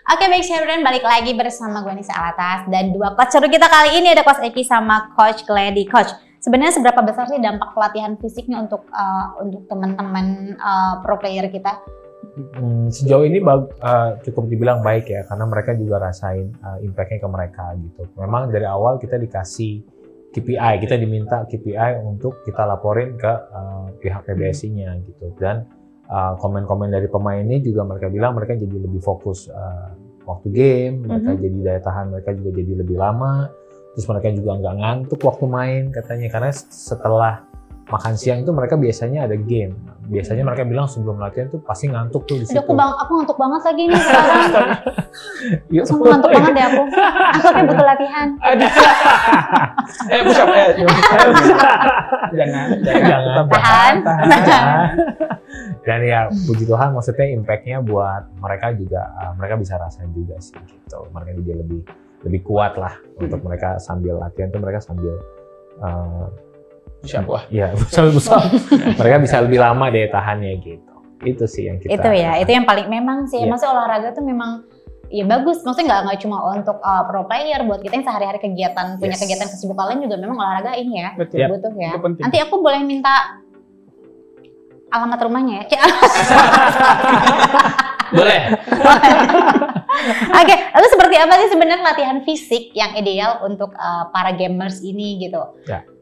Oke, baik Sharon, balik lagi bersama gue Nisa Alatas dan dua coach seru kita kali ini ada Coach Eki sama Coach Glady. Coach, sebenarnya seberapa besar sih dampak pelatihan fisiknya untuk teman-teman pro player kita? Sejauh ini cukup dibilang baik ya, karena mereka juga rasain impact-nya ke mereka gitu. Memang dari awal kita dikasih KPI, kita diminta KPI untuk kita laporin ke pihak PBSI-nya gitu. Dan komen-komen dari pemain ini juga mereka bilang mereka jadi lebih fokus waktu game, mereka jadi daya tahan mereka juga jadi lebih lama, terus mereka juga nggak ngantuk waktu main katanya, karena setelah makan siang itu mereka biasanya ada game. Biasanya mereka bilang sebelum latihan tuh pasti ngantuk tuh di situ. Aku ngantuk banget lagi nih sekarang. Sumpah ngantuk banget deh aku. Aku kayak butuh latihan. Push up Jangan. Tahan. Dan ya puji Tuhan, maksudnya impact-nya buat mereka juga, mereka bisa rasain juga sih gitu. Mereka jadi lebih kuat lah untuk mereka sambil latihan tuh mereka sambil ya mereka bisa lebih lama daya tahannya gitu. Itu sih yang kita. Itu yang paling memang sih. Maksudnya olahraga tuh memang ya bagus. Maksudnya nggak cuma untuk pro player, buat kita yang sehari-hari kegiatan punya kegiatan kesibukan lain juga memang olahraga ini ya. Betul. Butuh ya. Nanti aku boleh minta alamat rumahnya ya. Boleh. Oke, lalu seperti apa sih sebenarnya latihan fisik yang ideal untuk para gamers ini gitu?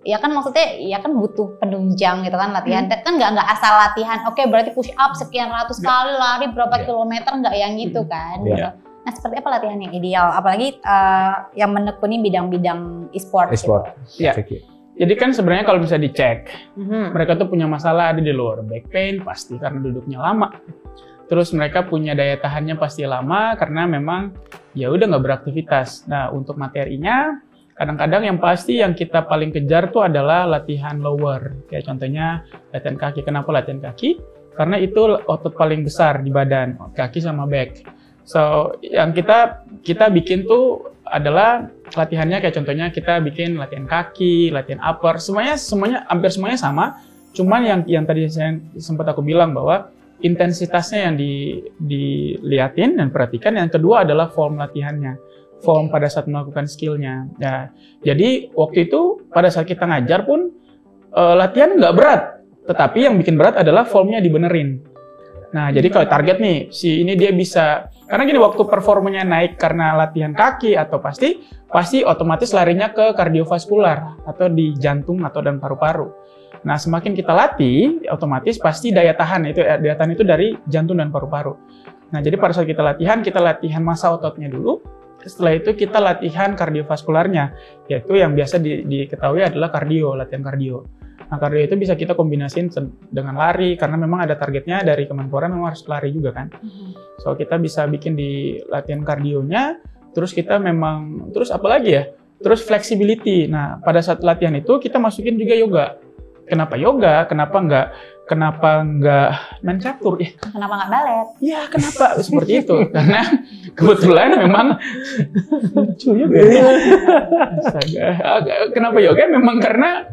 Ya kan maksudnya ya kan butuh penunjang gitu kan latihan. Kan nggak asal latihan. Oke, berarti push up sekian ratus kali, lari berapa kilometer, nggak yang gitu kan? Gitu. Nah, seperti apa latihan yang ideal? Apalagi yang menekuni bidang-bidang e-sport. Gitu. Ya. Jadi kan sebenarnya kalau bisa dicek, mereka tuh punya masalah ada di lower back pain pasti karena duduknya lama. Terus mereka punya daya tahannya pasti lama karena memang ya udah nggak beraktivitas. Nah, untuk materinya kadang-kadang yang pasti yang kita paling kejar tuh adalah latihan lower. Kayak contohnya latihan kaki. Kenapa latihan kaki? Karena itu otot paling besar di badan, kaki sama back. So, yang kita bikin tuh adalah latihannya kayak contohnya kita bikin latihan kaki, latihan upper, hampir semuanya sama. Cuman yang tadi saya sempat aku bilang bahwa intensitasnya yang dilihatin dan perhatikan. Yang kedua adalah form latihannya, form pada saat melakukan skillnya. Ya, jadi waktu itu pada saat kita ngajar pun latihan nggak berat, tetapi yang bikin berat adalah formnya dibenerin. Nah, jadi kalau target nih, si ini dia bisa, karena gini waktu performanya naik karena latihan kaki atau pasti otomatis larinya ke kardiovaskular atau di jantung atau dan paru-paru. Nah, semakin kita latih, otomatis pasti daya tahan itu dari jantung dan paru-paru. Nah, jadi pada saat kita latihan massa ototnya dulu. Setelah itu kita latihan kardiovaskularnya, yaitu yang biasa diketahui adalah latihan kardio. Nah, kardio itu bisa kita kombinasiin dengan lari, karena memang ada targetnya dari Kemenpora memang harus lari juga kan. So, kita bisa bikin di latihan kardionya, terus apa lagi ya? Terus flexibility. Nah, pada saat latihan itu kita masukin juga yoga. Kenapa yoga? Kenapa nggak main catur? Kenapa nggak balet? Ya, kenapa seperti itu? Karena kebetulan memang lucu juga. Astaga. Kenapa yoga? Memang karena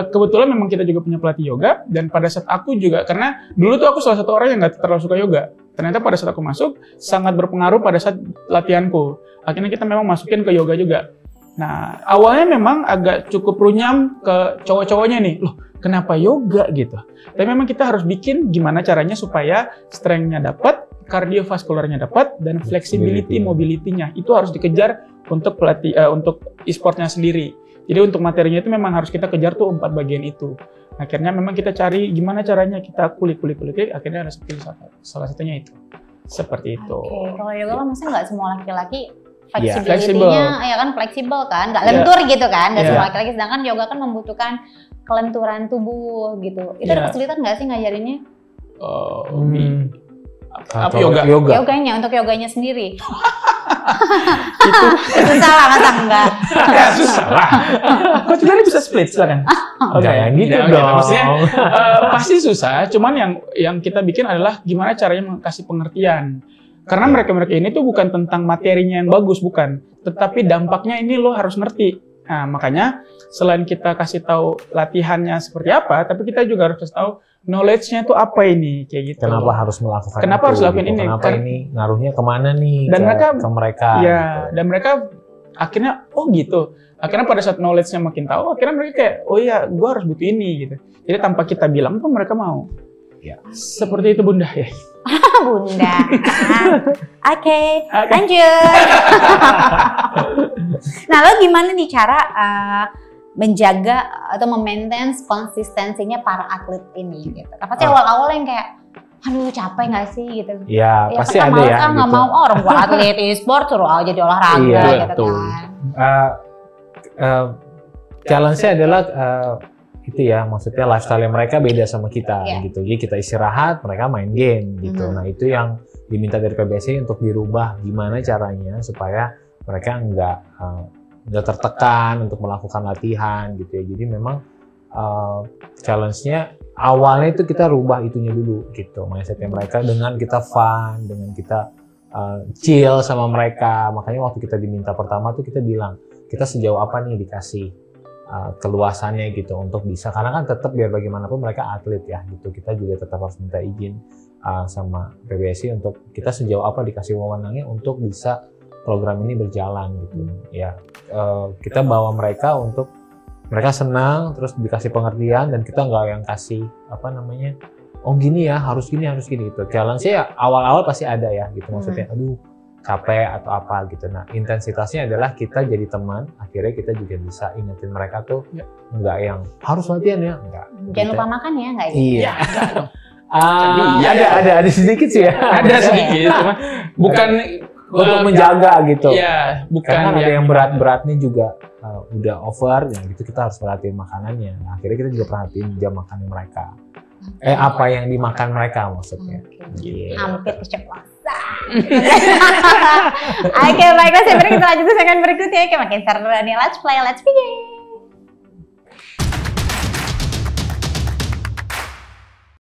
kebetulan memang kita juga punya pelatih yoga, dan pada saat aku juga, karena dulu tuh aku salah satu orang yang nggak terlalu suka yoga. Ternyata pada saat aku masuk sangat berpengaruh pada saat latihanku. Akhirnya kita memang masukin ke yoga juga. Nah, awalnya memang agak cukup runyam ke cowok-cowoknya nih. Loh, kenapa yoga gitu? Tapi memang kita harus bikin gimana caranya supaya strength-nya dapat, kardiovaskularnya dapat, dan flexibility, mobility-nya itu harus dikejar untuk untuk e-sportnya sendiri. Jadi untuk materinya itu memang harus kita kejar tuh 4 bagian itu. Akhirnya memang kita cari gimana caranya kita kulik, akhirnya ada salah satunya itu. Seperti itu. Oke, kalau yoga kan maksudnya nggak semua laki-laki fleksibel ya kan, fleksibel kan, nggak lentur gitu kan, nggak semua laki-laki, sedangkan yoga kan membutuhkan kelenturan tubuh gitu. Itu ada kesulitan nggak sih ngajarinnya? Apa Untuk yoganya sendiri. Itu susah lah, masa enggak? Ya, susah lah. Kok juga bisa split, silakan. Jangan gitu dong. Maksudnya pasti susah, cuman yang kita bikin adalah gimana caranya kasih pengertian. Karena mereka ini tuh bukan tentang materinya yang bagus, bukan. Tetapi dampaknya ini lo harus ngerti. Nah, makanya selain kita kasih tahu latihannya seperti apa, tapi kita juga harus kasih tahu knowledge-nya itu apa ini, kayak gitu. Kenapa harus melakukan Kenapa itu, harus lakukan gitu. ini? Kenapa ini ngaruhnya kemana nih Dan ke mereka? Ya, gitu. dan mereka akhirnya, oh gitu. Akhirnya pada saat knowledge-nya makin tahu, akhirnya mereka kayak, oh iya, gue harus butuh ini, gitu. Jadi tanpa kita bilang pun mereka mau. Ya. Seperti itu Bunda ya. Bunda. Oke, lanjut. Nah, lo gimana nih cara menjaga atau memaintain konsistensinya para atlet ini gitu? Apa sih awal-awal yang kayak, aduh capek nggak sih gitu? Ya pasti kan ada ya. Kan nggak gitu. mau orang gua atlet e-sport suruh aja jadi olahraga Iya, gitu kan. Challenge-nya adalah itu ya, maksudnya lifestyle mereka beda sama kita gitu. Jadi kita istirahat, mereka main game gitu. Nah itu yang diminta dari PBSI untuk dirubah gimana caranya supaya mereka nggak tertekan untuk melakukan latihan gitu ya. Jadi memang challenge-nya awalnya itu kita rubah itunya dulu gitu, mindset-nya mereka dengan kita fun, dengan kita chill sama mereka. Makanya waktu kita diminta pertama tuh kita bilang kita sejauh apa nih dikasih keluasannya gitu untuk bisa, karena kan tetap biar bagaimanapun mereka atlet ya gitu, kita juga tetap harus minta izin sama PBSI untuk kita sejauh apa dikasih wewenangnya untuk bisa program ini berjalan gitu ya. Kita bawa mereka untuk mereka senang, terus dikasih pengertian, dan kita nggak yang kasih oh gini ya, harus gini gitu. Challenge-nya ya awal-awal pasti ada ya gitu, maksudnya aduh capek atau apa gitu. Nah intensitasnya adalah kita jadi teman, akhirnya kita juga bisa ingetin mereka tuh nggak yang harus latihan ya, enggak. Jangan lupa makan ya, nggak? Iya. Ada Ada sedikit sih ya. Ada sedikit, cuma bukan untuk menjaga gitu. Iya, bukan karena ada yang berat-beratnya juga udah over, ya gitu kita harus perhatiin makanannya. Nah, akhirnya kita juga perhatiin jam makan mereka. Apa yang dimakan mereka maksudnya. Hampir keceplosan. Oke, baiklah, sebenarnya kita lanjut ke segmen berikutnya. Oke, makin seru nih. Let's play, let's begin.